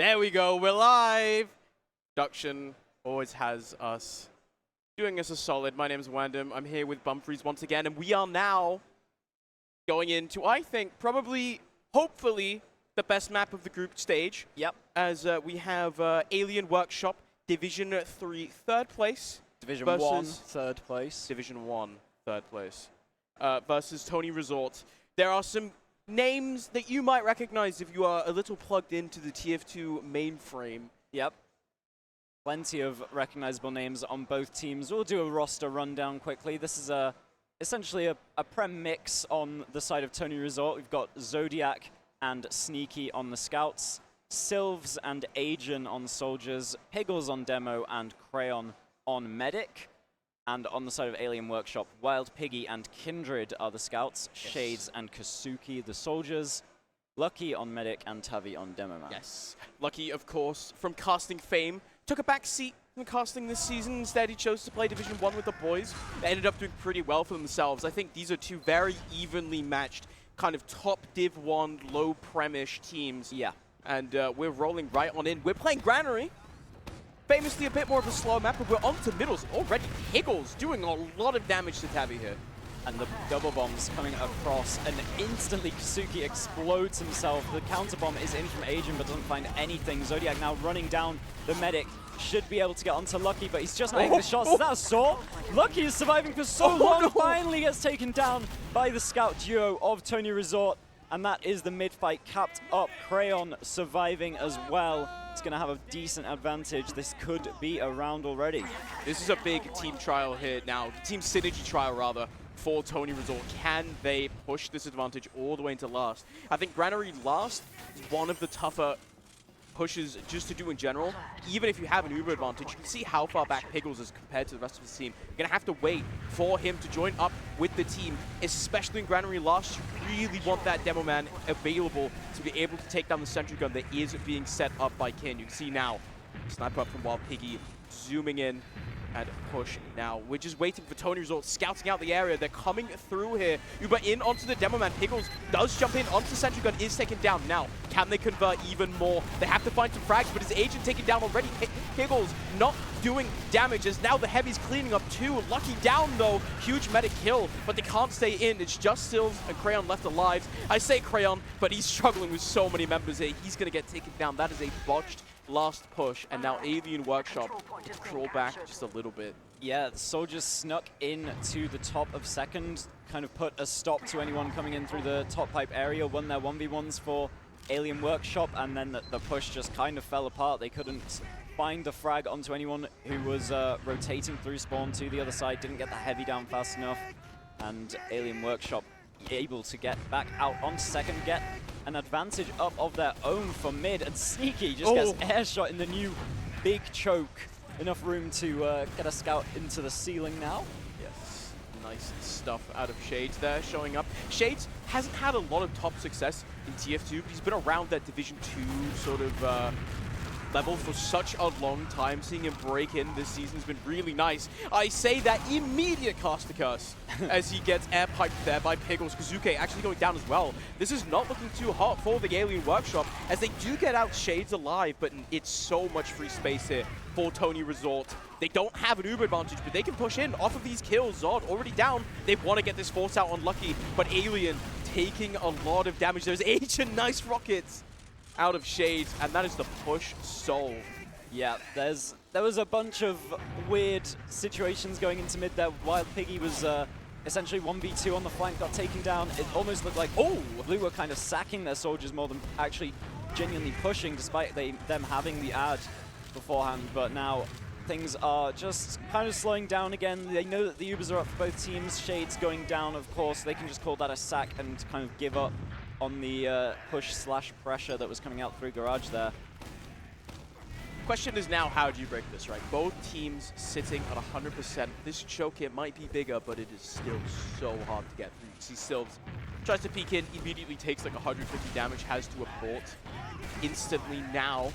There we go, we're live! Production always has us doing us a solid. My name is Wandom, I'm here with Bumfries once again, and we are now going into, I think, probably, hopefully, the best map of the group stage. Yep. As we have Alien Workshop, Division 3, 3rd place. Division 1, 3rd place. Division 1, 3rd place. Versus TonyResort. There are some names that you might recognize if you are a little plugged into the TF2 mainframe. Yep. Plenty of recognizable names on both teams. We'll do a roster rundown quickly. This is essentially a Prem mix on the side of TonyResort. We've got Zodiac and Sneaky on the Scouts, Sylvs and Agen on Soldiers, Piggles on Demo, and Crayon on Medic. And on the side of Alien Workshop, Wild Piggy and Kindred are the Scouts, yes. Shades and Kasuki the Soldiers, Lucky on Medic, and Tavi on Demo Man. Yes. Lucky, of course, from casting fame, took a back seat from casting this season. Instead, he chose to play Division 1 with the boys. They ended up doing pretty well for themselves. I think these are two very evenly matched, kind of top Div 1, low Premish teams. Yeah. And we're rolling right on in. We're playing Granary. Famously a bit more of a slow map, but we're on to middles already. Piggles doing a lot of damage to Tavi here. And the double bombs coming across, and instantly Kasuki explodes himself. The counter bomb is in from Agen, but doesn't find anything. Zodiac now running down the Medic. Should be able to get onto Lucky, but he's just not hitting the shots. Is that a saw? Lucky is surviving for so long, finally gets taken down by the Scout duo of TonyResort. And that is the mid-fight capped up. Crayon surviving as well. It's going to have a decent advantage. This could be a round already. This is a big team trial here now. Team synergy trial, rather, for TonyResort. Can they push this advantage all the way into last? I think Granary last is one of the tougher pushes just to do in general. Even if you have an Uber advantage, you can see how far back Piggles is compared to the rest of his team. You're going to have to wait for him to join up with the team, especially in Granary last. You really want that Demo Man available to be able to take down the sentry gun that is being set up by Kin. You can see now, sniper up from Wild Piggy, zooming in and push now. We're just waiting for TonyResort, scouting out the area. They're coming through here. Uber in onto the Demo Man. Piggles does jump in onto the sentry gun, is taken down. Now, can they convert even more? They have to find some frags, but his Agent taken down already. Piggles not doing damage as now the Heavy's cleaning up too. Lucky down though. Huge medic kill, but they can't stay in. It's just Sylvs and Crayon left alive. I say Crayon, but he's struggling with so many members here. He's going to get taken down. That is a botched last push, and now Alien Workshop to crawl back just a little bit. Yeah, the Soldiers snuck in to the top of second, kind of put a stop to anyone coming in through the top pipe area, won their 1v1s for Alien Workshop, and then the push just kind of fell apart. They couldn't find the frag onto anyone who was rotating through spawn to the other side, didn't get the Heavy down fast enough, and Alien Workshop able to get back out on second, get an advantage up of their own for mid, and Sneaky just gets air shot in the new big choke. Enough room to get a scout into the ceiling now. Yes, nice stuff out of Shades there, showing up. Shades hasn't had a lot of top success in TF2, but he's been around that Division 2 sort of level for such a long time. Seeing him break in this season has been really nice. I say that immediate caster curse as he gets air piped there by Piggles. Kazuke actually going down as well. This is not looking too hot for the Alien Workshop as they do get out Shades alive, but it's so much free space here for TonyResort. They don't have an Uber advantage, but they can push in off of these kills. Zod already down. They want to get this force out on Lucky, but Alien taking a lot of damage. There's Ancient nice rockets out of Shades, and that is the push solved. Yeah, there was a bunch of weird situations going into mid there. Wild Piggy was essentially 1v2 on the flank, got taken down. It almost looked like, Blue were kind of sacking their soldiers more than actually genuinely pushing, despite them having the ad beforehand. But now things are just kind of slowing down again. They know that the Ubers are up for both teams. Shades going down, of course. They can just call that a sack and kind of give up on the push/pressure that was coming out through Garage there. Question is now, how do you break this, right? Both teams sitting at 100%. This choke here might be bigger, but it is still so hard to get through. You see Sylvs tries to peek in, immediately takes like 150 damage, has to abort instantly now.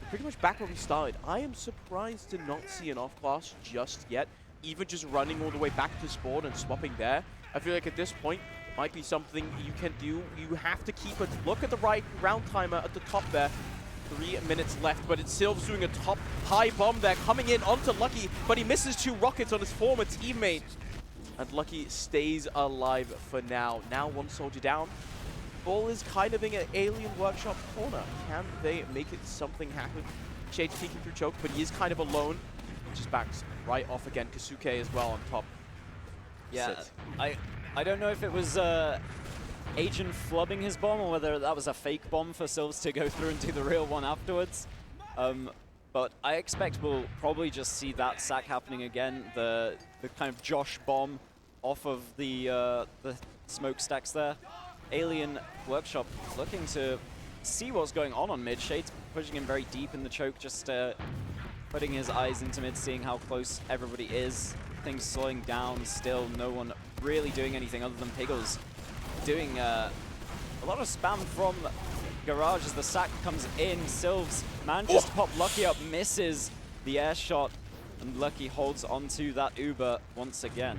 We're pretty much back where we started. I am surprised to not see an off-class just yet, even just running all the way back to spawn and swapping there. I feel like at this point, might be something you can do. You have to keep a look at the right round timer at the top there. 3 minutes left, but it's Sylvs doing a top high bomb there, coming in onto Lucky, but he misses 2 rockets on his former teammate. And Lucky stays alive for now. Now 1 soldier down. Ball is kind of in an Alien Workshop corner. Can they make it something happen? Shade's peeking through choke, but he is kind of alone. Just backs right off again. Kasuke as well on top. Yeah, I don't know if it was Agent flubbing his bomb or whether that was a fake bomb for Sylvs to go through and do the real one afterwards. But I expect we'll probably just see that sack happening again. The kind of Josh bomb off of the smokestacks there. Alien Workshop looking to see what's going on mid. Shade's pushing him very deep in the choke, just putting his eyes into mid, seeing how close everybody is. Things slowing down still, no one really doing anything other than Piggles doing a lot of spam from Garage as the sack comes in. Sylvs manages to pop Lucky up, misses the air shot, and Lucky holds onto that Uber once again.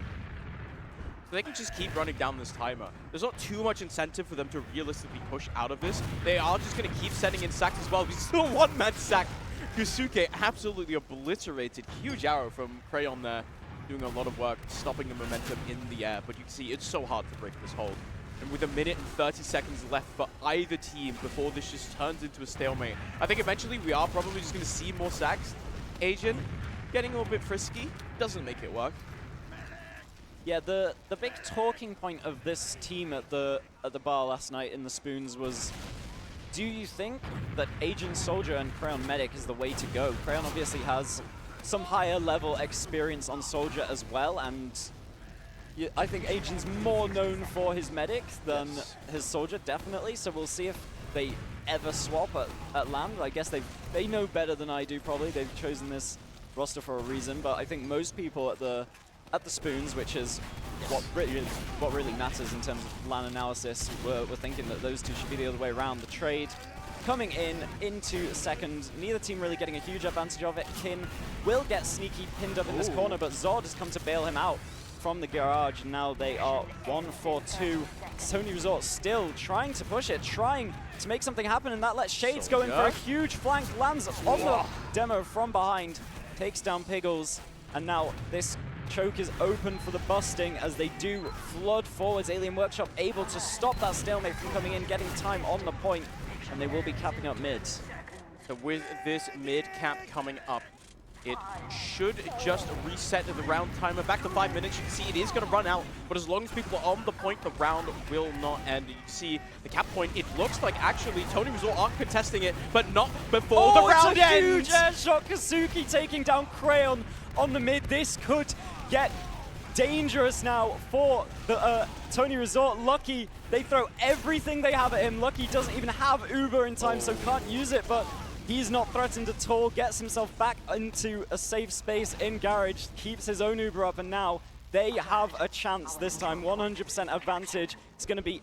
They can just keep running down this timer. There's not too much incentive for them to realistically push out of this. They are just going to keep sending in sacks as well. We still one-man sack. Kusuke absolutely obliterated. Huge arrow from Crayon there, doing a lot of work, stopping the momentum in the air. But you can see it's so hard to break this hold. And with 1 minute and 30 seconds left for either team before this just turns into a stalemate, I think eventually we are probably just going to see more sacks. Asian getting a little bit frisky, doesn't make it work. Yeah, the big talking point of this team at the bar last night in the Spoons was, do you think that Agent Soldier and Crayon Medic is the way to go? Crayon obviously has some higher level experience on Soldier as well, and I think Agent's more known for his Medic than his Soldier, definitely. So we'll see if they ever swap at LAN. I guess they know better than I do, probably. They've chosen this roster for a reason, but I think most people at the Spoons, which is what really matters in terms of LAN analysis, we're thinking that those two should be the other way around. The trade coming into second, neither team really getting a huge advantage of it. Kin will get sneaky pinned up in this corner, but Zod has come to bail him out from the garage, and now they are 1-4-2. TonyResort still trying to push it, trying to make something happen, and that lets Shades go in for a huge flank, lands on the demo from behind, takes down Piggles, and now this choke is open for the busting as they do flood forwards. Alien Workshop able to stop that stalemate from coming in, getting time on the point, and they will be capping up mid. So with this mid cap coming up, it should just reset the round timer back to 5 minutes. You can see it is going to run out, but as long as people are on the point, the round will not end. You can see the cap point. It looks like actually TonyResort are contesting it, but not before the round ends. Huge air shot. Kazuki taking down Crayon on the mid. This could get dangerous now for the TonyResort. Lucky, they throw everything they have at him. Lucky doesn't even have Uber in time, so can't use it, but he's not threatened at all, gets himself back into a safe space in Garage, keeps his own Uber up, and now they have a chance this time, 100% advantage. It's going to be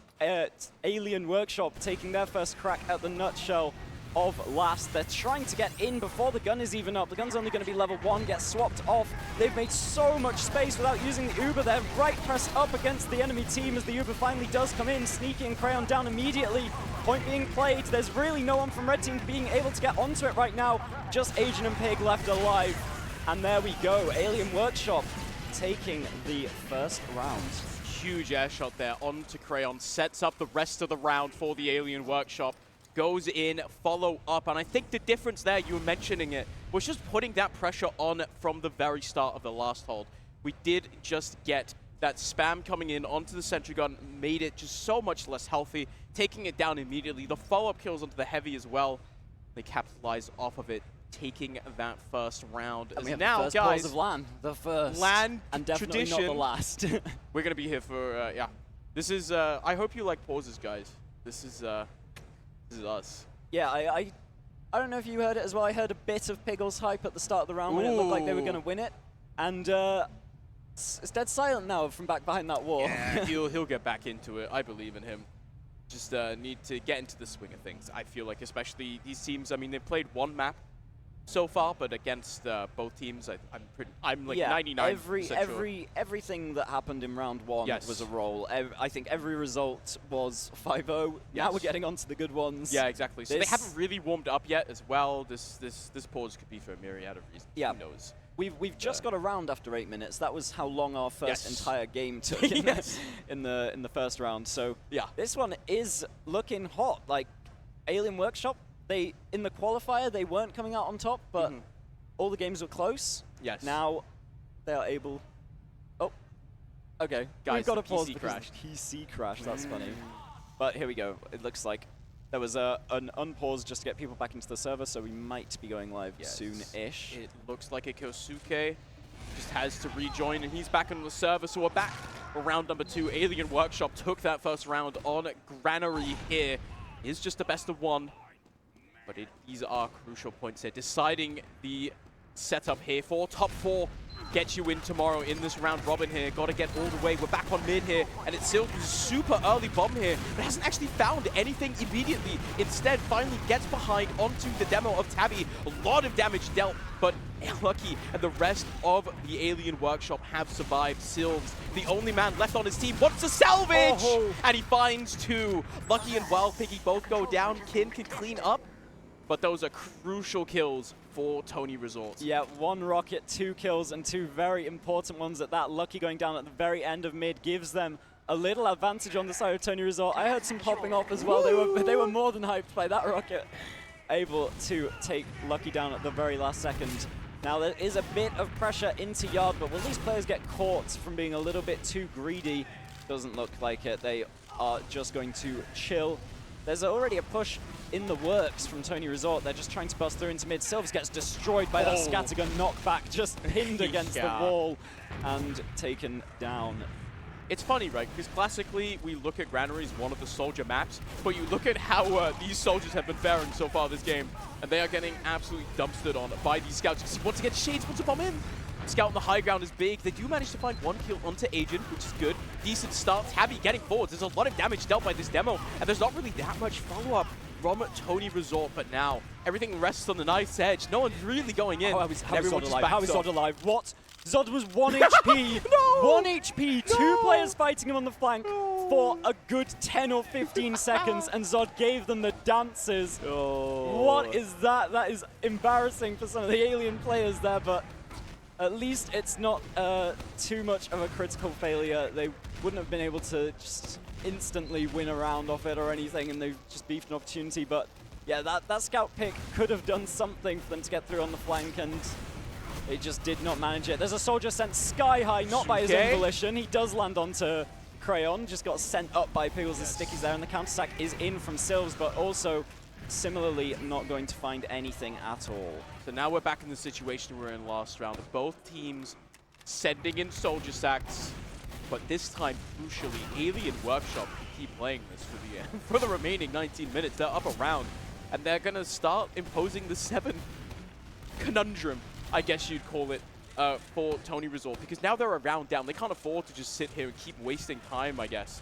Alien Workshop taking their first crack at the nutshell of last. They're trying to get in before the gun is even up. The gun's only going to be level 1, gets swapped off. They've made so much space without using the Uber. They're right pressed up against the enemy team as the Uber finally does come in, sneaking Crayon down immediately. Point being played. There's really no one from Red Team being able to get onto it right now. Just Agent and Pig left alive. And there we go. Alien Workshop taking the first round. Huge air shot there onto Crayon. Sets up the rest of the round for the Alien Workshop. Goes in, follow up, and I think the difference there, you were mentioning it, was just putting that pressure on from the very start of the last hold. We did just get that spam coming in onto the sentry gun, made it just so much less healthy, taking it down immediately. The follow-up kills onto the heavy as well. They capitalize off of it, taking that first round. And we have now, the first guys, pause of LAN, the first, LAN and definitely tradition. not the last. We're gonna be here for yeah. This is I hope you like pauses, guys. This is us. Yeah, I don't know if you heard it as well. I heard a bit of Piggles hype at the start of the round when it looked like they were going to win it. And it's dead silent now from back behind that wall. Yeah, he'll get back into it. I believe in him. Just need to get into the swing of things, I feel like, especially these teams. I mean, they've played one map so far, but against both teams, I'm like yeah, 99% sure. everything that happened in round one was a roll. I think every result was 5-0. Now we're getting onto the good ones. Yeah, exactly. So they haven't really warmed up yet as well. This pause could be for a myriad of reasons. Yeah. Who knows? We've just got a round after 8 minutes. That was how long our first entire game took in the first round. So yeah, this one is looking hot. Like Alien Workshop, in the qualifier they weren't coming out on top, but all the games were close. Yes. Now they are able. Oh, okay. Guys, we've got to pause PC because crashed. PC crashed. That's funny. But here we go. It looks like there was an unpause just to get people back into the server, so we might be going live soon-ish. It looks like a Kosuke just has to rejoin, and he's back on the server, so we're back for round number 2. Alien Workshop took that first round on Granary here. It's just the best of 1, but these are crucial points here. Deciding the setup here for top 4. Get you in tomorrow in this round robin here. Got to get all the way. We're back on mid here, and it's still super early bomb here, but hasn't actually found anything immediately. Instead, finally gets behind onto the demo of Tabby. A lot of damage dealt, but Lucky and the rest of the Alien Workshop have survived. Sylves, the only man left on his team, wants to salvage, and he finds 2. Lucky and Wild Piggy both go down. Kin can clean up, but those are crucial kills for TonyResort. Yeah, 1 rocket, 2 kills, and 2 very important ones at that. Lucky going down at the very end of mid gives them a little advantage on the side of TonyResort. I heard some popping off as well. They were more than hyped by that rocket. Able to take Lucky down at the very last second. Now there is a bit of pressure into Yard, but will these players get caught from being a little bit too greedy? Doesn't look like it. They are just going to chill. There's already a push in the works from TonyResort. They're just trying to bust through into mid. Sylves gets destroyed by that scattergun knockback, just pinned against the wall and taken down. It's funny, right? Because classically, we look at Granary as one of the soldier maps, but you look at how these soldiers have been faring so far this game, and they are getting absolutely dumpstered on by these scouts. You see, once again, Shades puts a bomb in. Scout on the high ground is big. They do manage to find 1 kill onto Agent, which is good. Decent start. Tabby getting forwards. There's a lot of damage dealt by this demo, and there's not really that much follow-up from TonyResort, but now everything rests on the knife's edge. No one's really going in. How is Zod alive? How is Zod alive? What? Zod was 1 HP. No! 1 HP. 2 players fighting him on the flank for a good 10 or 15 seconds, and Zod gave them the dances. What is that? That is embarrassing for some of the Alien players there, but at least it's not too much of a critical failure. They wouldn't have been able to just instantly win a round off it or anything, and they've just beefed an opportunity. But yeah, that scout pick could have done something for them to get through on the flank, and they just did not manage it. There's a soldier sent sky high, not by his own volition. He does land onto Crayon, just got sent up by Piggles and Stickies there, and the counter-sack is in from Sylves, but also similarly not going to find anything at all. So now we're back in the situation we were in last round of both teams sending in soldier sacks, but this time, crucially, Alien Workshop can keep playing this for the remaining 19 minutes. They're up a round, and they're going to start imposing the 7 conundrum, I guess you'd call it, for TonyResort, because now they're a round down. They can't afford to just sit here and keep wasting time, I guess.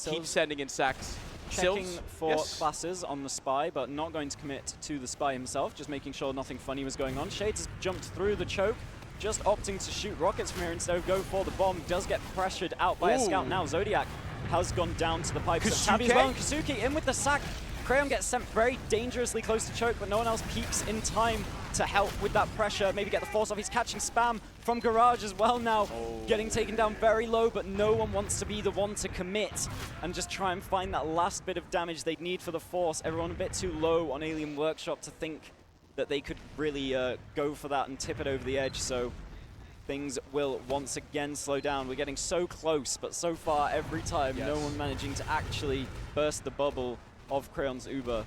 Keep sending in sacks. Checking for classes on the spy, but not going to commit to the spy himself, just making sure nothing funny was going on. Shades has jumped through the choke, just opting to shoot rockets from here instead of go for the bomb. Does get pressured out by a scout now. Zodiac has gone down to the pipes. So Tabby as well, and Kosuke in with the sack. Crayon gets sent very dangerously close to choke, but no one else peeks in time to help with that pressure, maybe get the force off. He's catching spam from Garage as well now, getting taken down very low, but no one wants to be the one to commit and just try and find that last bit of damage they'd need for the force. Everyone a bit too low on Alien Workshop to think that they could really go for that and tip it over the edge, so things will once again slow down. We're getting so close, but so far every time no one managing to actually burst the bubble of Crayon's Uber.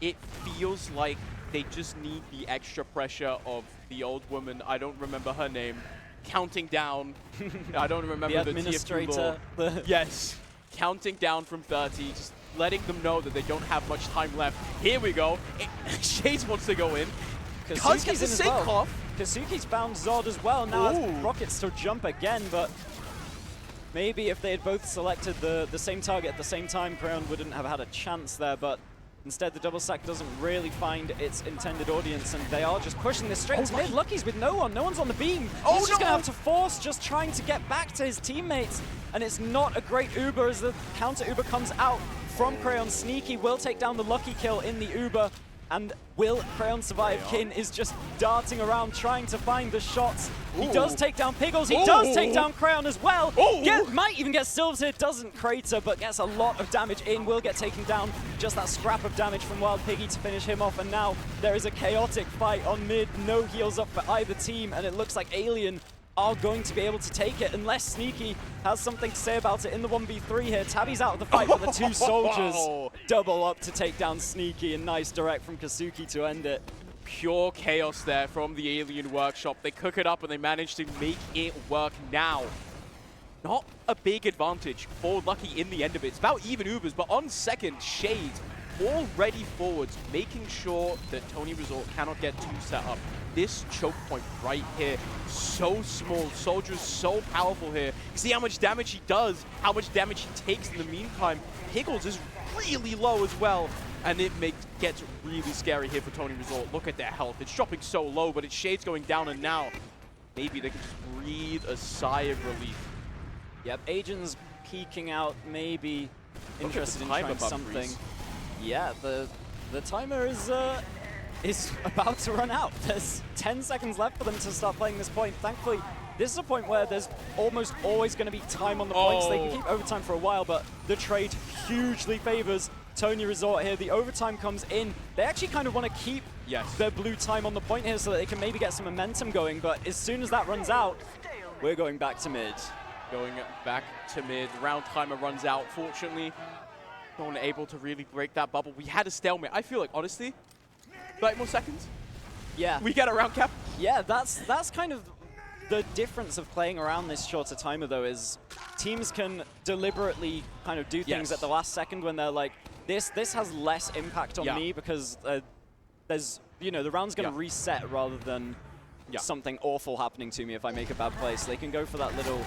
It feels like they just need the extra pressure of the old woman, I don't remember her name, counting down. I don't remember the administrator. Yes, counting down from 30, just letting them know that they don't have much time left. Here we go. Shades wants to go in. Kazuki's in as well. Kazuki's found Zod as well. Now Rockets still jump again, but maybe if they had both selected the same target at the same time, Crayon wouldn't have had a chance there, but Instead, the double stack doesn't really find its intended audience, and they are just pushing this straight to mid. Lucky's with no one. No one's on the beam. He's just going to have to force just trying to get back to his teammates, and it's not a great Uber as the counter Uber comes out from Crayon. Sneaky will take down the Lucky kill in the Uber. And will Crayon survive? Kin is just darting around trying to find the shots. He does take down Piggles. He does take down Crayon as well. Might even get Silvers here. Doesn't crater, but gets a lot of damage in. Will get taken down. Just that scrap of damage from Wild Piggy to finish him off. And now there is a chaotic fight on mid. No heals up for either team. And it looks like Alien are going to be able to take it unless Sneaky has something to say about it in the 1v3 here. Tabby's out of the fight, but the two soldiers double up to take down Sneaky, and nice direct from Kazuki to end it. Pure chaos there from the Alien Workshop. They cook it up and they manage to make it work now. Not a big advantage for Lucky in the end of it. It's about even Ubers, but on second, Shades already forwards, making sure that TonyResort cannot get too set up. This choke point right here, so small. Soldier's so powerful here. You see how much damage he does, how much damage he takes in the meantime. Piggles is really low as well, and it gets really scary here for TonyResort. Look at their health. It's dropping so low, but it's Shades going down, and now maybe they can just breathe a sigh of relief. Yep, Agent's peeking out, maybe interested in trying something. Yeah, the timer is about to run out. There's 10 seconds left for them to start playing this point. Thankfully, this is a point where there's almost always going to be time on the points. They can keep overtime for a while, but the trade hugely favors TonyResort here. The overtime comes in. They actually kind of want to keep their blue time on the point here so that they can maybe get some momentum going, but as soon as that runs out, we're going back to mid. Going back to mid. Round timer runs out, fortunately. No one able to really break that bubble. We had a stalemate. I feel like, honestly, 30 more seconds? Yeah. We get a round cap? Yeah, that's kind of the difference of playing around this shorter timer, though, is teams can deliberately kind of do things at the last second when they're like, this has less impact on me because there's, the round's going to reset rather than something awful happening to me if I make a bad play. So they can go for that little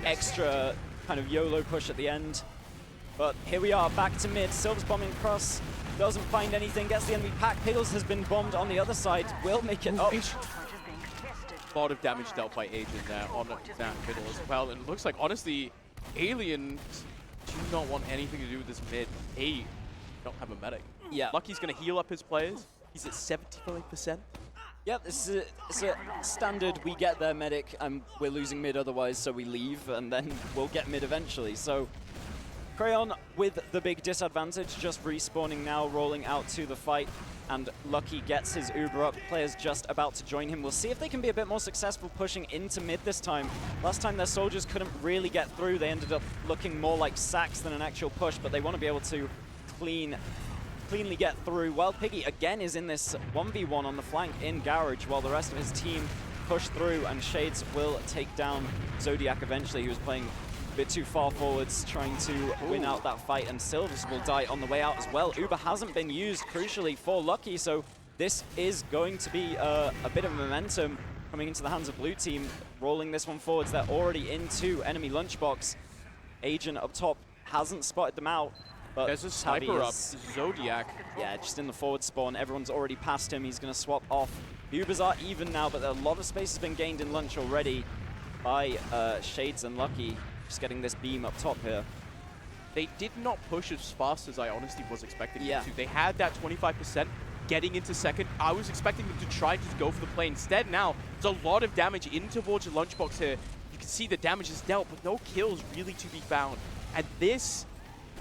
extra kind of YOLO push at the end. But here we are, back to mid. Silver's bombing across, doesn't find anything, gets the enemy pack. Piggles has been bombed on the other side, will make it up. A lot of damage dealt by Agent there on that middle as well. And it looks like, honestly, Aliens do not want anything to do with this mid. They don't have a medic. Yeah. Lucky's going to heal up his players. He's at 75%. Yep, it's a standard, we get their medic and we're losing mid otherwise, so we leave and then we'll get mid eventually. So Crayon with the big disadvantage, just respawning now, rolling out to the fight, and Lucky gets his Uber up. Players just about to join him. We'll see if they can be a bit more successful pushing into mid this time. Last time their soldiers couldn't really get through. They ended up looking more like sacks than an actual push, but they want to be able to cleanly get through. Wild Piggy again is in this 1v1 on the flank in Garage, while the rest of his team push through, and Shades will take down Zodiac eventually. He was playing a bit too far forwards, trying to win out that fight, and Silvers will die on the way out as well. Uber hasn't been used, crucially, for Lucky, so this is going to be a bit of momentum coming into the hands of blue team, rolling this one forwards. They're already into enemy lunchbox. Agent up top hasn't spotted them out, but there's a sniper up, Zodiac. Yeah, just in the forward spawn. Everyone's already past him. He's going to swap off. The Ubers are even now, but a lot of space has been gained in lunch already by Shades and Lucky. Just getting this beam up top here. They did not push as fast as I honestly was expecting them to. They had that 25% getting into second. I was expecting them to try to go for the play. Instead now, there's a lot of damage in towards the lunchbox here. You can see the damage is dealt, but no kills really to be found. At this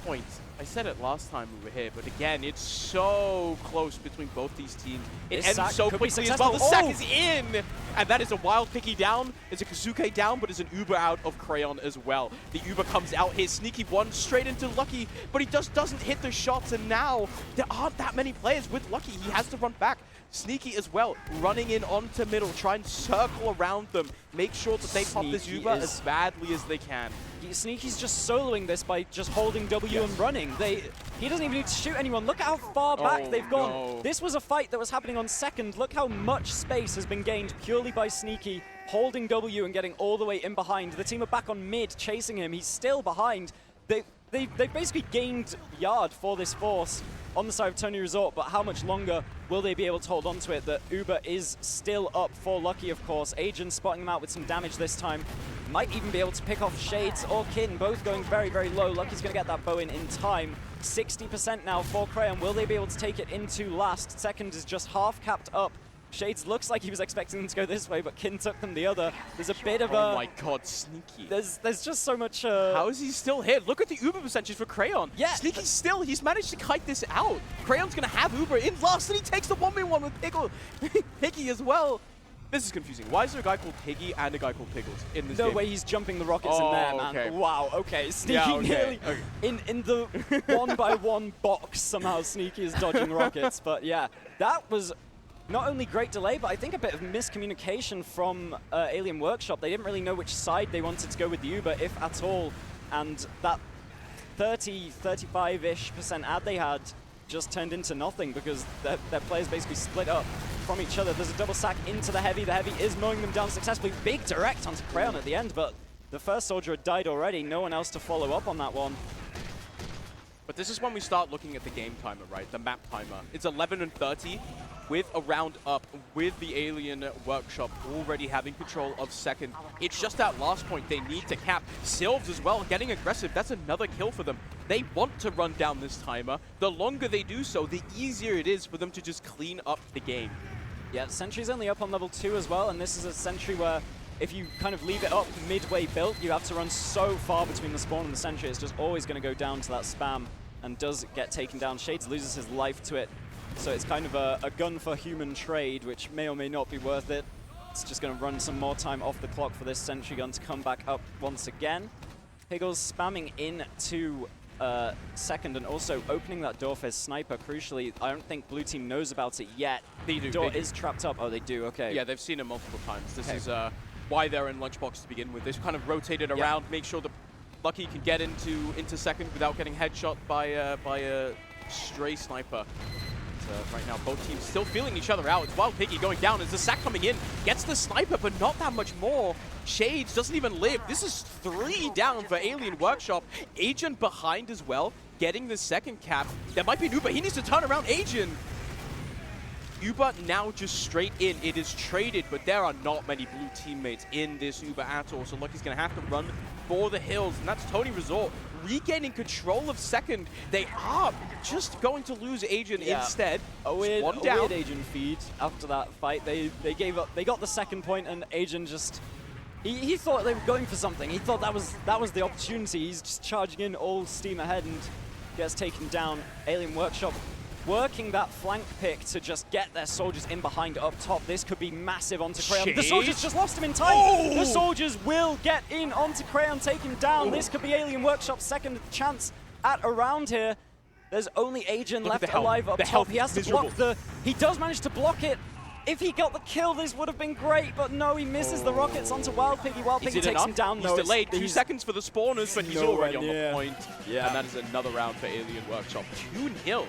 point, I said it last time we were here, but again, it's so close between both these teams. It ends so quickly as well. The sack is in, and that is a Wild Piggy down, it's a Kazuke down, but it's an Uber out of Crayon as well. The Uber comes out here, Sneaky one straight into Lucky, but he just doesn't hit the shots, and now there aren't that many players with Lucky. He has to run back. Sneaky as well, running in onto middle, try and circle around them, make sure that they pop this Uber as badly as they can. Sneaky's just soloing this by just holding W and running. He doesn't even need to shoot anyone. Look at how far back they've gone. No. This was a fight that was happening on second. Look how much space has been gained purely by Sneaky, holding W and getting all the way in behind. The team are back on mid, chasing him. He's still behind. They've basically gained yard for this force. on the side of TonyResort, but how much longer will they be able to hold on to it? The Uber is still up for Lucky, of course. Agent spotting them out with some damage this time. Might even be able to pick off Shades or Kin, both going very, very low. Lucky's going to get that bow in time. 60% now for Crayon. Will they be able to take it into last? Second is just half capped up. Shades looks like he was expecting them to go this way, but Kin took them the other. There's a bit of a... Oh my god, Sneaky. There's just so much... How is he still here? Look at the Uber percentage for Crayon. Yeah. Sneaky still, he's managed to kite this out. Crayon's going to have Uber in last, and he takes the 1v1 with Piggy as well. This is confusing. Why is there a guy called Piggy and a guy called Piggles in this game? No way he's jumping the rockets in there, man. Okay. Wow, okay. Sneaky nearly in the 1-by-1 box, somehow Sneaky is dodging rockets. But yeah, that was not only great delay, but I think a bit of miscommunication from Alien Workshop. They didn't really know which side they wanted to go with the Uber, if at all. And that 35-ish% ad they had just turned into nothing because their players basically split up from each other. There's a double sack into the Heavy. The Heavy is mowing them down successfully. Big direct onto Crayon at the end, but the first soldier had died already. No one else to follow up on that one. But this is when we start looking at the game timer, right? The map timer. It's 11:30 with a round up, with the Alien Workshop already having control of second. It's just that last point they need to cap. Sylves as well, getting aggressive. That's another kill for them. They want to run down this timer. The longer they do so, the easier it is for them to just clean up the game. Yeah, Sentry's only up on level 2 as well, and this is a Sentry where if you kind of leave it up midway built, you have to run so far between the spawn and the Sentry. It's just always going to go down to that spam and does get taken down. Shades loses his life to it, so it's kind of a gun for human trade, which may or may not be worth it. It's just going to run some more time off the clock for this Sentry gun to come back up once again. Piggles spamming into second and also opening that door for his sniper. Crucially, I don't think blue team knows about it yet. They do. The door is trapped up. Oh, they do, okay. Yeah, they've seen it multiple times. This is why they're in Lunchbox to begin with. They've kind of rotated around, make sure that Lucky can get into second without getting headshot by a stray sniper. Right now, both teams still feeling each other out. It's Wild Piggy going down as the sack coming in. Gets the sniper, but not that much more. Shades doesn't even live. This is 3 down for Alien Workshop. Agent behind as well, getting the second cap. There might be an Uber. He needs to turn around Agent. Uber now just straight in. It is traded, but there are not many blue teammates in this Uber at all. So Lucky's going to have to run for the hills, and that's TonyResort regaining control of second. They are just going to lose Agent instead. A weird Agent feed after that fight. They gave up. They got the second point, and Agent just he thought they were going for something. He thought that was the opportunity. He's just charging in all steam ahead and gets taken down. Alien Workshop working that flank pick to just get their soldiers in behind up top. This could be massive onto Crayon. The soldiers just lost him in time. Oh! The soldiers will get in onto Crayon, take him down. This could be Alien Workshop's second chance at a round here. There's only Agent left alive up top. He has to block he does manage to block it. If he got the kill, this would have been great, but no, he misses the rockets onto Wild Piggy. Wild Piggy takes him down. He's delayed 2 seconds for the spawners, but he's already on the point. Yeah. And that is another round for Alien Workshop. 2-0.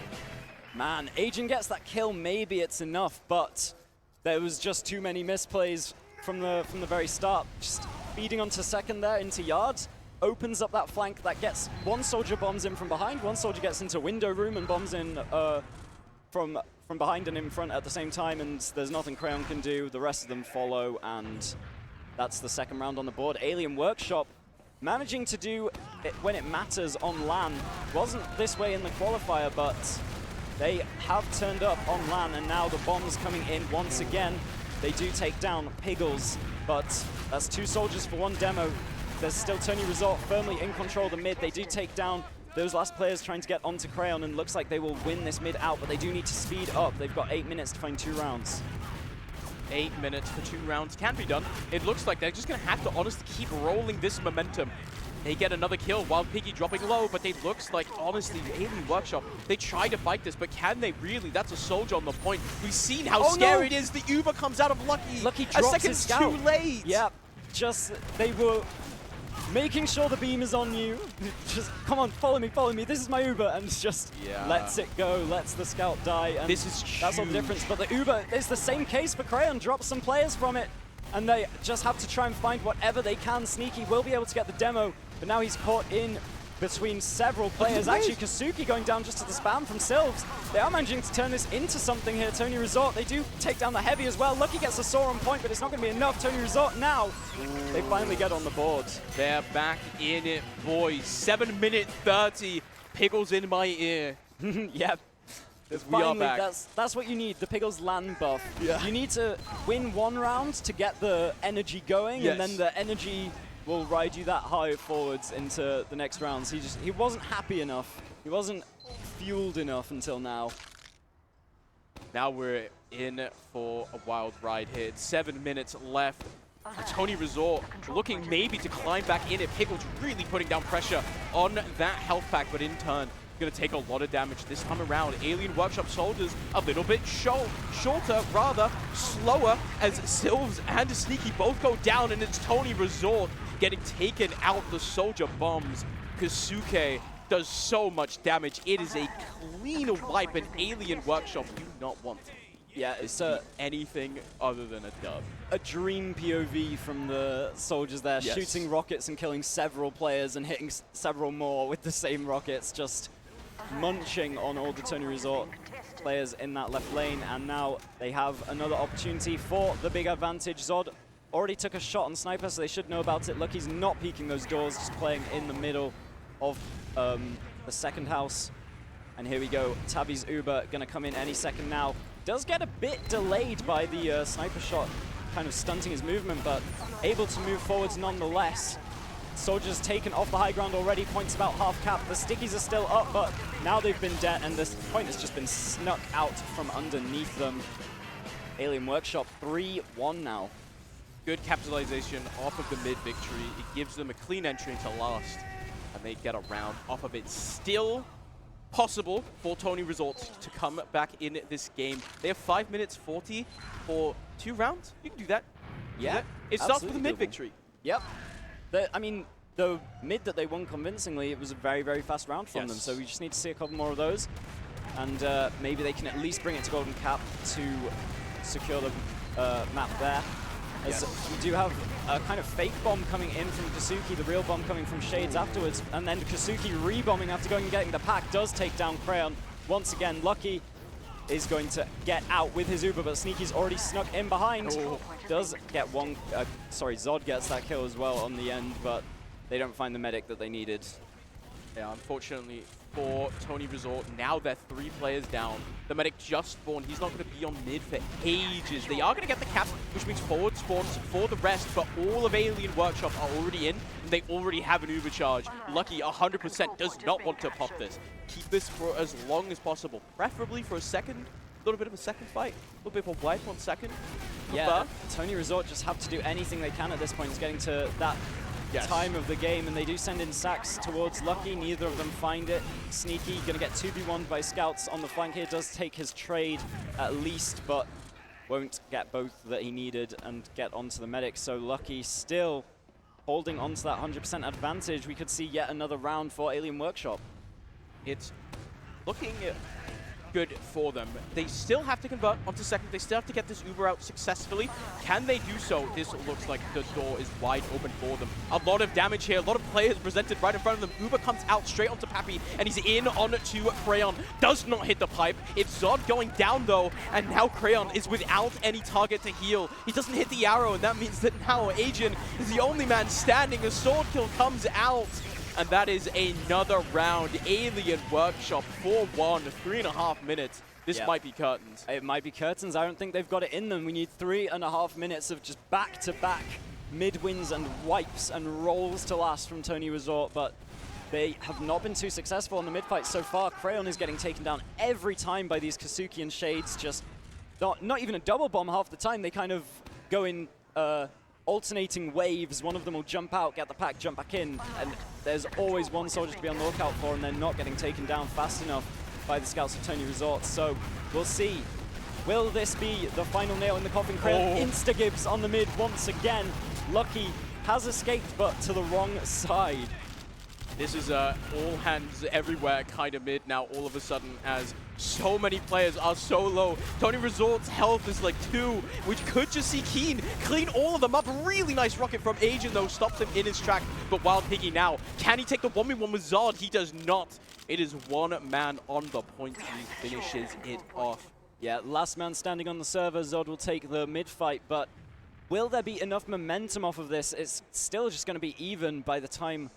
Man, Agent gets that kill, maybe it's enough, but there was just too many misplays from the very start. Just feeding onto second there into yards, opens up that flank that gets one soldier bombs in from behind, one soldier gets into window room and bombs in from behind and in front at the same time, and there's nothing Crayon can do. The rest of them follow, and that's the second round on the board. Alien Workshop managing to do it when it matters on LAN. Wasn't this way in the qualifier, but they have turned up on LAN, and now the bombs coming in once again. They do take down Piggles, but that's 2 soldiers for 1 demo. There's still TonyResort firmly in control of the mid. They do take down those last players trying to get onto Crayon, and looks like they will win this mid out, but they do need to speed up. They've got 8 minutes to find 2 rounds. 8 minutes for 2 rounds can be done. It looks like they're just going to have to honestly keep rolling this momentum. They get another kill, Wild Piggy dropping low, but it looks like, honestly, Alien Workshop, they try to fight this, but can they really? That's a soldier on the point. We've seen how scary it is. The Uber comes out of Lucky. Lucky drops his scout. Too late. Yeah, just, they were making sure the beam is on you. Just, come on, follow me, this is my Uber, and just lets it go, lets the scout die. And this is huge. That's all the difference, but the Uber is the same case for Crayon, drops some players from it, and they just have to try and find whatever they can. Sneaky will be able to get the demo, but now he's caught in between several players. Actually, Kasuki going down just to the spam from Sylvs. They are managing to turn this into something here. TonyResort, they do take down the heavy as well. Lucky gets the saw on point, but it's not going to be enough. TonyResort now, they finally get on the board. They're back in it, boys. 7 minute 30. Pickles in my ear. Yep. We are back. That's what you need, the Pickles land buff. Yeah. You need to win one round to get the energy going, and then the energy will ride you that high forwards into the next rounds. He wasn't happy enough. He wasn't fueled enough until now. Now we're in for a wild ride here. It's 7 minutes left. TonyResort looking maybe to climb back in it. Pickles really putting down pressure on that health pack, but in turn, going to take a lot of damage this time around. Alien Workshop soldiers a little bit shorter, rather slower, as Sylvs and Sneaky both go down, and it's TonyResort getting taken out. The soldier bombs. Kasuke does so much damage. It is a clean wipe, and Alien Workshop do not want it's anything other than a dub. A dream POV from the soldiers there, shooting rockets and killing several players and hitting several more with the same rockets, just munching on all the TonyResort players in that left lane. And now they have another opportunity for the big advantage. Zod already took a shot on Sniper, so they should know about it. Lucky's not peeking those doors, just playing in the middle of the second house. And here we go, Tabby's Uber gonna come in any second now. Does get a bit delayed by the sniper shot, kind of stunting his movement, but able to move forwards nonetheless. Soldiers taken off the high ground already, points about half cap. The stickies are still up, but now they've been dead, and this point has just been snuck out from underneath them. Alien Workshop 3-1 now. Good capitalization off of the mid victory. It gives them a clean entry into last, and they get a round off of it. Still possible for TonyResort to come back in this game. They have 5 minutes 40 for 2 rounds. You can do that. Yeah, it starts with a mid victory. Yep. I mean, the mid that they won convincingly, it was a very, very fast round from them. So we just need to see a couple more of those, and maybe they can at least bring it to Golden Cap to secure the map there. As we do have a kind of fake bomb coming in from Kasuki, the real bomb coming from Shades afterwards, and then Kasuki rebombing after going and getting the pack does take down Crayon. Once again, Lucky is going to get out with his Uber, but Sneaky's already snuck in behind. Does get one, Zod gets that kill as well on the end, but they don't find the medic that they needed. Yeah, unfortunately for TonyResort, now they're 3 players down. The medic just spawned. He's not going to be on mid for ages. They are going to get the cap, which means forward spawns for the rest, but all of Alien Workshop are already in, and they already have an Uber charge. Lucky 100% does not want to pop this. Keep this for as long as possible, preferably for a second, a little bit of a second fight, a little bit of a wipe on second. Yeah, TonyResort just have to do anything they can at this point. It's getting to that time of the game, and they do send in sacks towards Lucky. Neither of them find it. Sneaky gonna get 2v1 by scouts on the flank here. Does take his trade at least, but won't get both that he needed and get onto the medic. So Lucky still holding onto that 100% advantage. We could see yet another round for Alien Workshop. It's looking good for them. They still have to convert onto second. They still have to get this Uber out successfully. Can they do so? This looks like the door is wide open for them. A lot of damage here. A lot of players presented right in front of them. Uber comes out straight onto Pappy, and he's in onto Crayon. Does not hit the pipe. It's Zod going down, though, and now Crayon is without any target to heal. He doesn't hit the arrow, and that means that now Ajin is the only man standing. A sword kill comes out. And that is another round. Alien Workshop 4-1, 3.5 minutes. This might be curtains. It might be curtains. I don't think they've got it in them. We need 3.5 minutes of just back-to-back mid-wins and wipes and rolls to last from TonyResort, but they have not been too successful in the mid-fight so far. Crayon is getting taken down every time by these Kasuki and Shades. Just not even a double bomb half the time. They kind of go in alternating waves. One of them will jump out, get the pack, jump back in, and there's always one soldier to be on the lookout for, and they're not getting taken down fast enough by the scouts of TonyResort. So we'll see. Will this be the final nail in the coffin? Crayon insta-gibs on the mid once again. Lucky has escaped, but to the wrong side. This is all hands everywhere kind of mid now all of a sudden, as so many players are so low. TonyResort's health is like 2, which could just see Keen clean all of them up. Really nice rocket from Agent though, stops him in his track. But Wild Piggy now, can he take the 1v1 with Zod? He does not. It is one man on the point. He finishes it off. Yeah, last man standing on the server. Zod will take the mid fight, but will there be enough momentum off of this? It's still just going to be even by the time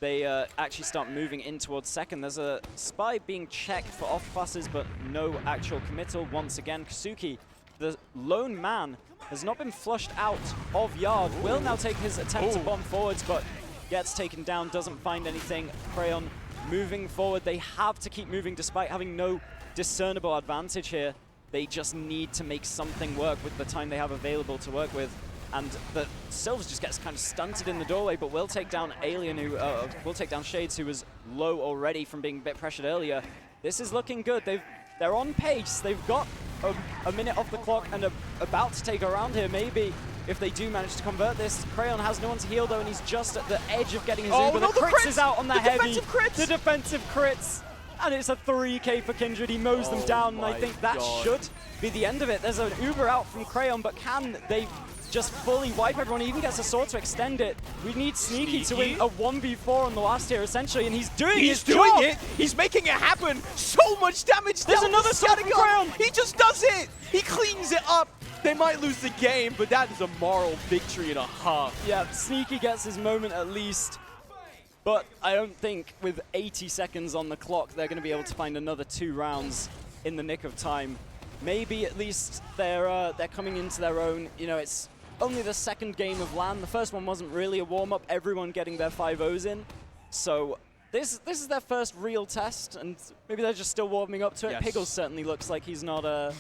they actually start moving in towards second. There's a spy being checked for off classes, but no actual committal. Once again, Kasuki, the lone man, has not been flushed out of Yard. Will now take his attempt to bomb forwards, but gets taken down, doesn't find anything. Crayon moving forward. They have to keep moving despite having no discernible advantage here. They just need to make something work with the time they have available to work with. And the Sylvs just gets kind of stunted in the doorway, but will take down Alien, who will take down Shades, who was low already from being a bit pressured earlier. This is looking good. They're on pace. They've got a minute off the clock and about to take a round here. Maybe if they do manage to convert this. Crayon has no one to heal though, and he's just at the edge of getting his Uber. No, the crits is out on the heavy. The defensive crits. And it's a 3k for Kindred. He mows them down, and I think that should be the end of it. There's an Uber out from Crayon, but can they just fully wipe everyone? He even gets a sword to extend it. We need Sneaky to win a 1v4 on the last tier, essentially, and he's doing his job. He's making it happen. So much damage. There's another sword from Crayon. He just does it. He cleans it up. They might lose the game, but that is a moral victory and a half. Yeah, Sneaky gets his moment at least. But I don't think with 80 seconds on the clock, they're going to be able to find another 2 rounds in the nick of time. Maybe at least they're coming into their own. You know, it's only the second game of LAN. The first one wasn't really a warm-up, everyone getting their 5-0s in. So this is their first real test, and maybe they're just still warming up to it. Yes. Pickles certainly looks like he's not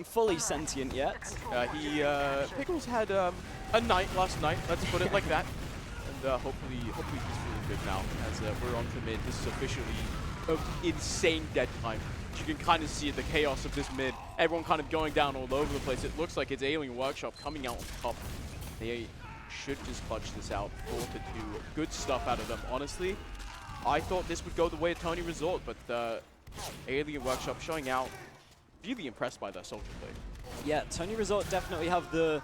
fully sentient yet. Pickles had a night last night, let's put it like that. And hopefully he's feeling good now, as we're on to mid. This is officially an insane dead time. You can kind of see the chaos of this mid. Everyone kind of going down all over the place. It looks like it's Alien Workshop coming out on top. They should just clutch this out. 4-2. Good stuff out of them. Honestly, I thought this would go the way of TonyResort, but Alien Workshop showing out. Really impressed by their soldier play. Yeah, TonyResort definitely have the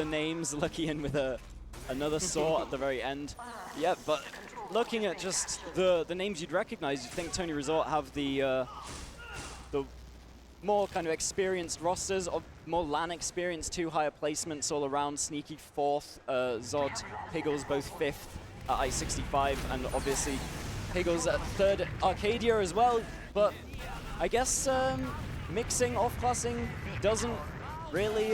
names. Lucky in with another saw at the very end. Yeah, but looking at just the names you'd recognize, you'd think TonyResort have the more kind of experienced rosters, of more LAN experience too, higher placements all around. Sneaky 4th, Zod, Piggles both 5th at I-65, and obviously Piggles at 3rd Arcadia as well. But I guess mixing, off-classing doesn't really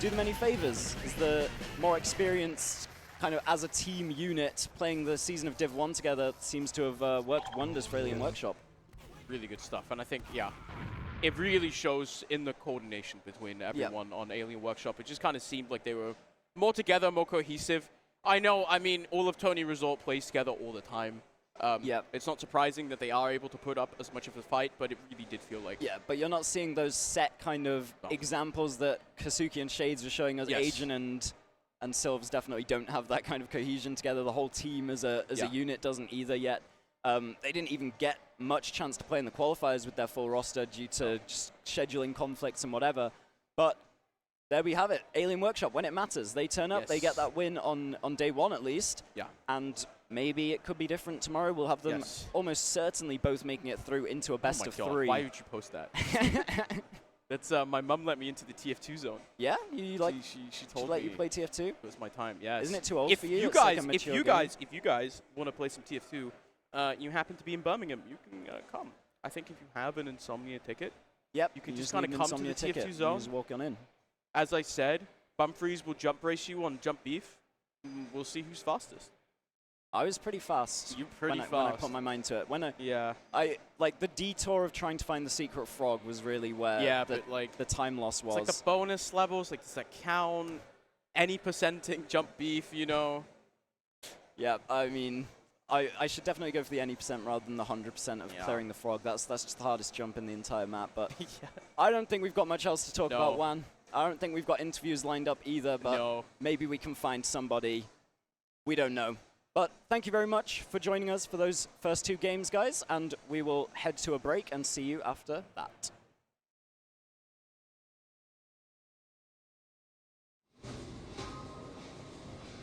do them any favors. Is the more experienced kind of as a team unit playing the season of Div 1 together seems to have worked wonders for Alien Workshop. Really good stuff, and I think, yeah, it really shows in the coordination between everyone on Alien Workshop. It just kind of seemed like they were more together, more cohesive. I mean, all of TonyResort plays together all the time. It's not surprising that they are able to put up as much of a fight, but it really did feel like... Yeah, but you're not seeing those set kind of examples that Kasuki and Shades were showing us. Yes. Agent and Sylvs definitely don't have that kind of cohesion together. The whole team as a unit doesn't either yet. They didn't even get much chance to play in the qualifiers with their full roster due to just scheduling conflicts and whatever. But there we have it. Alien Workshop, when it matters, they turn up, they get that win on day 1 at least. Yeah. And maybe it could be different tomorrow. We'll have them almost certainly both making it through into a best of 3. Why would you post that? That's my mum let me into the TF2 zone. Yeah, you like she told me. Let you play TF2? It was my time. Yes. Isn't it too old for you? If you guys want to play some TF2, you happen to be in Birmingham, you can come. I think if you have an Insomnia ticket, you can just kind of come to the TF2 zone. Just walk on in. As I said, Bumfries will jump race you on Jump Beef. We'll see who's fastest. I was pretty fast. You're pretty fast. When I put my mind to it. I like the detour of trying to find the secret frog was really where the time loss was. It's like the bonus levels, like does that count? Any percenting Jump Beef, you know? Yeah, I mean, I should definitely go for the any % rather than the 100% of clearing the frog. That's just the hardest jump in the entire map. But I don't think we've got much else to talk about, Juan. I don't think we've got interviews lined up either, but maybe we can find somebody. We don't know. But thank you very much for joining us for those first 2 games, guys, and we will head to a break and see you after that.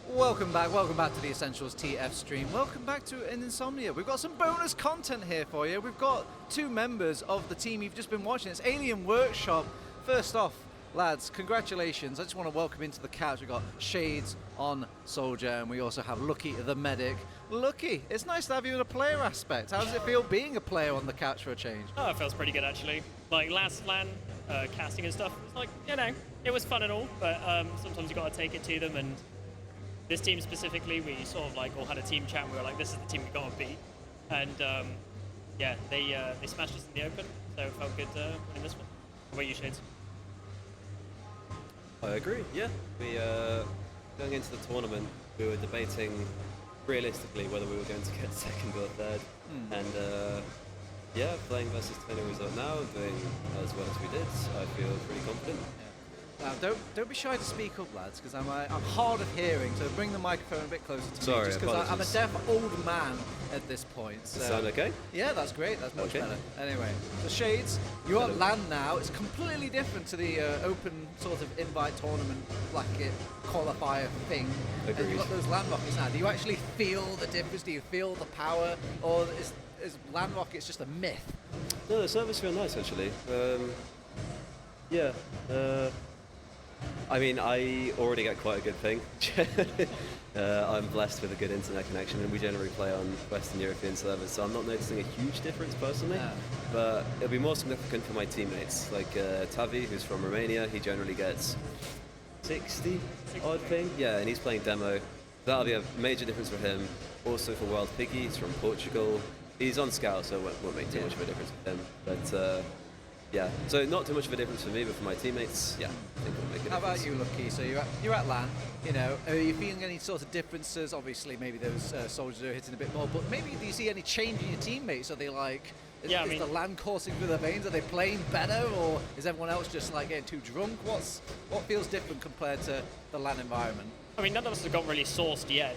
Welcome back to the Essentials TF stream. Welcome back to an Insomnia. We've got some bonus content here for you. We've got 2 members of the team you've just been watching. It's Alien Workshop. First off, lads, congratulations. I just want to welcome into the couch. We've got Shades on Soldier, and we also have Lucky the Medic. Lucky, it's nice to have you in a player aspect. How does it feel being a player on the couch for a change? Oh, it feels pretty good actually. Like last LAN casting and stuff, it's like, you know, it was fun and all, but sometimes you got to take it to them. And this team specifically, we sort of like all had a team chat and we were like, this is the team we got to beat. And yeah, they smashed us in the open, so it felt good winning this one. What about you, Shades? I agree, yeah. We, going into the tournament, we were debating realistically whether we were going to get second or third. And yeah, playing versus TonyResort now, doing as well as we did, I feel pretty confident. Don't be shy to speak up, lads, because I'm hard of hearing, so bring the microphone a bit closer to me. Sorry, just because I'm a deaf old man at this point. So. Does that sound okay? Yeah, that's great. That's much Okay. better. Anyway, the Shades, you're at LAN now. It's completely different to the open sort of invite tournament bracket qualifier thing. And Agreed. you've got those LAN rockets now. Do you actually feel the difference? Do you feel the power? Or is LAN rockets just a myth? No, the servers feel nice actually. Yeah. I mean, I already get quite a good ping. I'm blessed with a good internet connection, and we generally play on Western European servers, so I'm not noticing a huge difference personally, but it'll be more significant for my teammates. Like Tavi, who's from Romania, he generally gets 60 odd ping. Yeah, and he's playing demo. That'll be a major difference for him. Also for Wild Piggy, he's from Portugal. He's on Scout, so it won't make too much of a difference for him. But yeah, so not too much of a difference for me, but for my teammates, yeah, I think it'll make a difference. How about you, Lucky? So you're at LAN, you know, are you feeling any sort of differences? Obviously, maybe those soldiers are hitting a bit more, but maybe do you see any change in your teammates? Are they like, is the LAN coursing through their veins? Are they playing better, or is everyone else just like getting too drunk? What feels different compared to the LAN environment? I mean, none of us have got really sourced yet.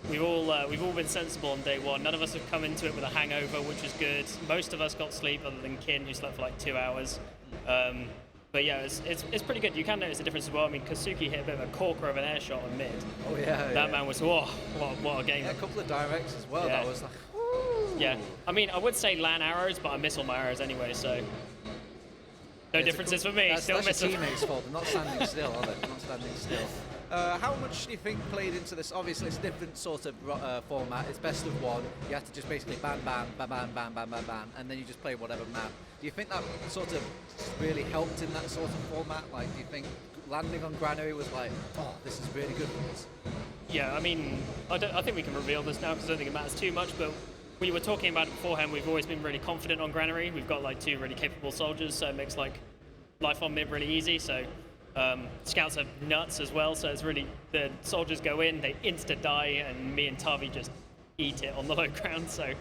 We've all been sensible on day one. None of us have come into it with a hangover, which is good. Most of us got sleep, other than Kin, who slept for like 2 hours. But yeah, it's pretty good. You can notice a difference as well. I mean, Kazuki hit a bit of a corker of an air shot on mid. Oh yeah. That man was, whoa, what a game. Yeah, a couple of directs as well. Yeah. That was like, woo. Yeah. I mean, I would say LAN arrows, but I miss all my arrows anyway, so no differences for me. Still that's miss your them. teammates' fault. They're not standing still, are they? They're not standing still. How much do you think played into this? Obviously, it's a different sort of format. It's best of one. You have to just basically bam, bam, bam, bam, bam, bam, bam, bam, and then you just play whatever map. Do you think that sort of really helped in that sort of format? Like, do you think landing on Granary was like, oh, this is really good for us? Yeah, I mean, I think we can reveal this now because I don't think it matters too much, but we were talking about it beforehand. We've always been really confident on Granary. We've got like 2 really capable soldiers, so it makes like life on mid really easy. So scouts are nuts as well, so it's really, the soldiers go in, they insta-die, and me and Tavi just eat it on the low ground. So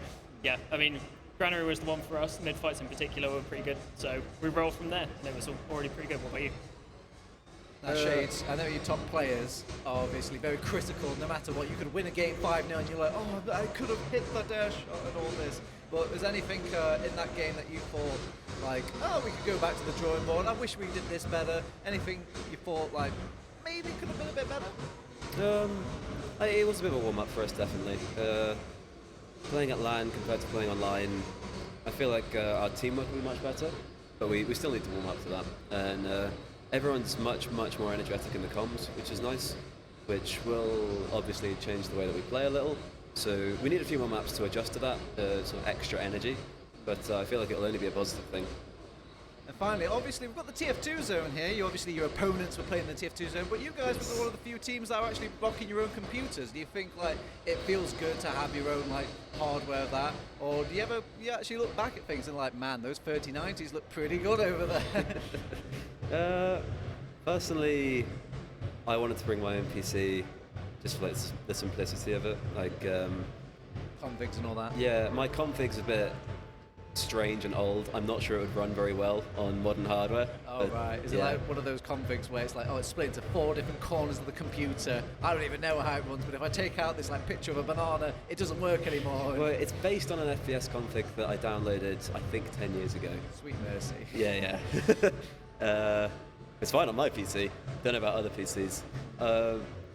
yeah, I mean, Granary was the one for us. Mid-fights in particular were pretty good, so we rolled from there, and it was already pretty good. What about you? Now, Shades, I know your top players are obviously very critical no matter what. You could win a game 5-0 and you're like, oh, I could have hit the dash shot and all this. But is anything in that game that you thought, like, oh, we could go back to the drawing board, I wish we did this better? Anything you thought, like, maybe could have been a bit better? It was a bit of a warm-up for us, definitely. Playing at LAN compared to playing online, I feel like our teamwork will be much better, but we still need to warm up to that. And everyone's much more energetic in the comms, which is nice, which will obviously change the way that we play a little. So we need a few more maps to adjust to that, sort of extra energy, but I feel like it'll only be a positive thing. And finally, obviously, we've got the TF2 zone here. Obviously, your opponents were playing the TF2 zone, but you guys were one of the few teams that are actually blocking your own computers. Do you think, like, it feels good to have your own, like, hardware of that? Or do you actually look back at things and like, man, those 3090s look pretty good over there? Personally, I wanted to bring my own PC just for like, the simplicity of it. Like, Configs and all that. yeah, my config's a bit strange and old. I'm not sure it would run very well on modern hardware. Oh, but right. Is it yeah. like one of those configs where it's like, oh, it's split into 4 different corners of the computer. I don't even know how it runs, but if I take out this like picture of a banana, it doesn't work anymore. Well, it's based on an FPS config that I downloaded, I think, 10 years ago. Sweet mercy. Yeah. It's fine on my PC. Don't know about other PCs.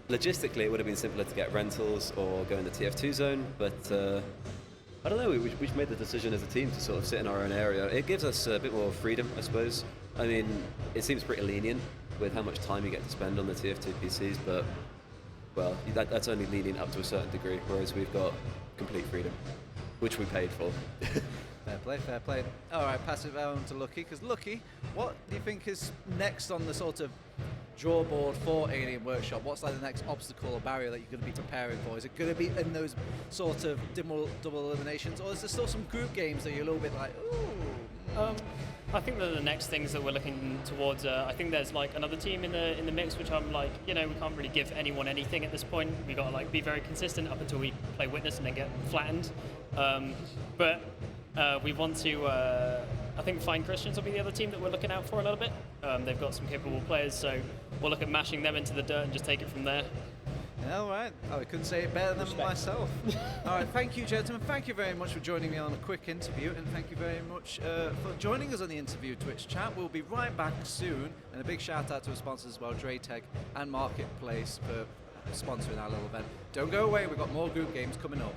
Logistically, it would have been simpler to get rentals or go in the TF2 zone, but I don't know. We've made the decision as a team to sort of sit in our own area. It gives us a bit more freedom, I suppose. I mean, it seems pretty lenient with how much time you get to spend on the TF2 PCs, but well, that's only lenient up to a certain degree, whereas we've got complete freedom, which we paid for. Fair play, fair play. All right, pass it on to Lucky, because Lucky, what do you think is next on the sort of draw board for Alien Workshop? What's like the next obstacle or barrier that you're going to be preparing for? Is it going to be in those sort of double eliminations, or is there still some group games that you're a little bit like, ooh? I think that the next things that we're looking towards, I think there's like another team in the mix, which I'm like, we can't really give anyone anything at this point. We got to like be very consistent up until we play Witness and then get flattened. But we want to, I think Fine Christians will be the other team that we're looking out for a little bit. They've got some capable players, so we'll look at mashing them into the dirt and just take it from there. All right. I couldn't say it better than myself. All right. Thank you, gentlemen. Thank you very much for joining me on a quick interview, and thank you very much for joining us on the interview Twitch chat. We'll be right back soon, and a big shout out to our sponsors as well, Draytech and Marketplace, for sponsoring our little event. Don't go away. We've got more group games coming up.